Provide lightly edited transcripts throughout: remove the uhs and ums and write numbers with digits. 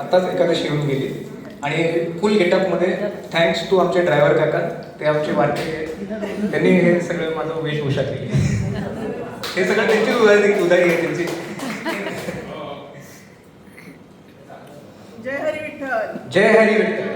आताच एकादशी येऊन गेली आणि फुल गेटअपमध्ये थँक्स टू आमचे ड्रायव्हर काका, ते आमचे वारके, त्यांनी हे सगळं माझं वेशभूषा केली. हे सगळं त्यांची उदारी आहे त्यांची. जय हरी विठ्ठल. जय हरी विठ्ठल.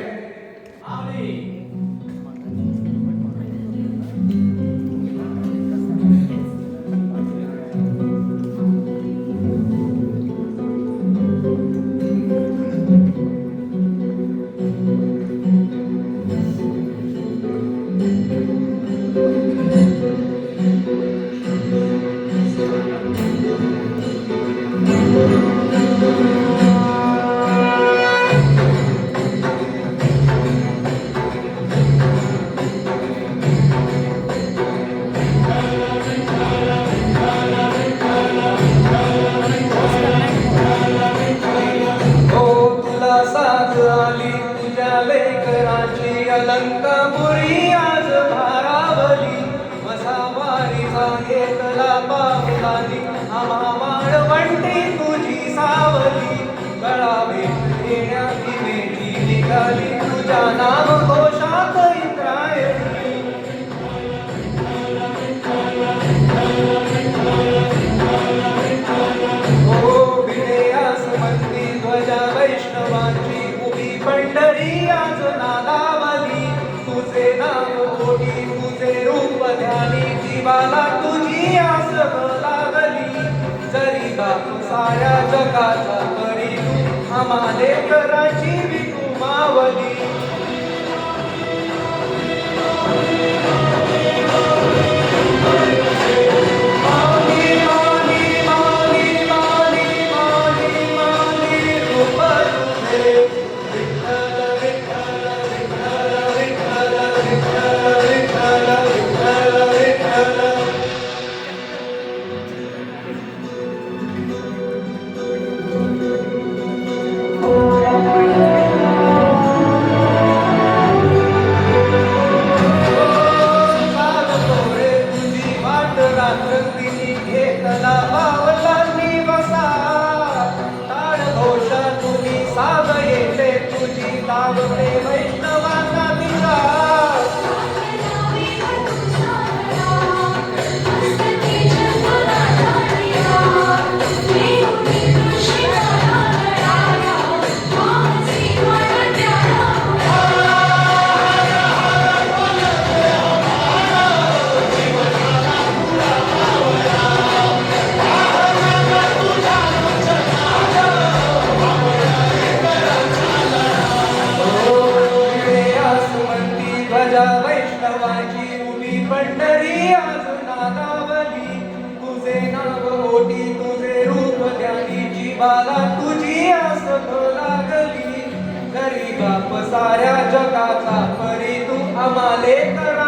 अलंकापुरी आज भारावली, मसावारी सांगेतला पावलाली, आम्हा माळवंटी तुझी सावली, गळावे येण्याची मेची निघाली, तुझ्या नाम घोषात इंद्रायणी. ओ विजयास मंदी ध्वजा वैष्णवांची, उभी पंढरी आज नादावली, तुझे नाव कोटी तुझे रूप ध्यानी, जीवाला तुझी आस लागली, जरी बाप साऱ्या जगाचा तरी तू आम्हा लेकराची विठू मावली. वैष्णवाची उभी पंढरी आज नादावली, तुझे नाव ओटी तुझे रूप ध्यानी, जीवाला तुझी आस लागली, गरीबाप साऱ्या जगाचा परी तू आम्हा लेकरा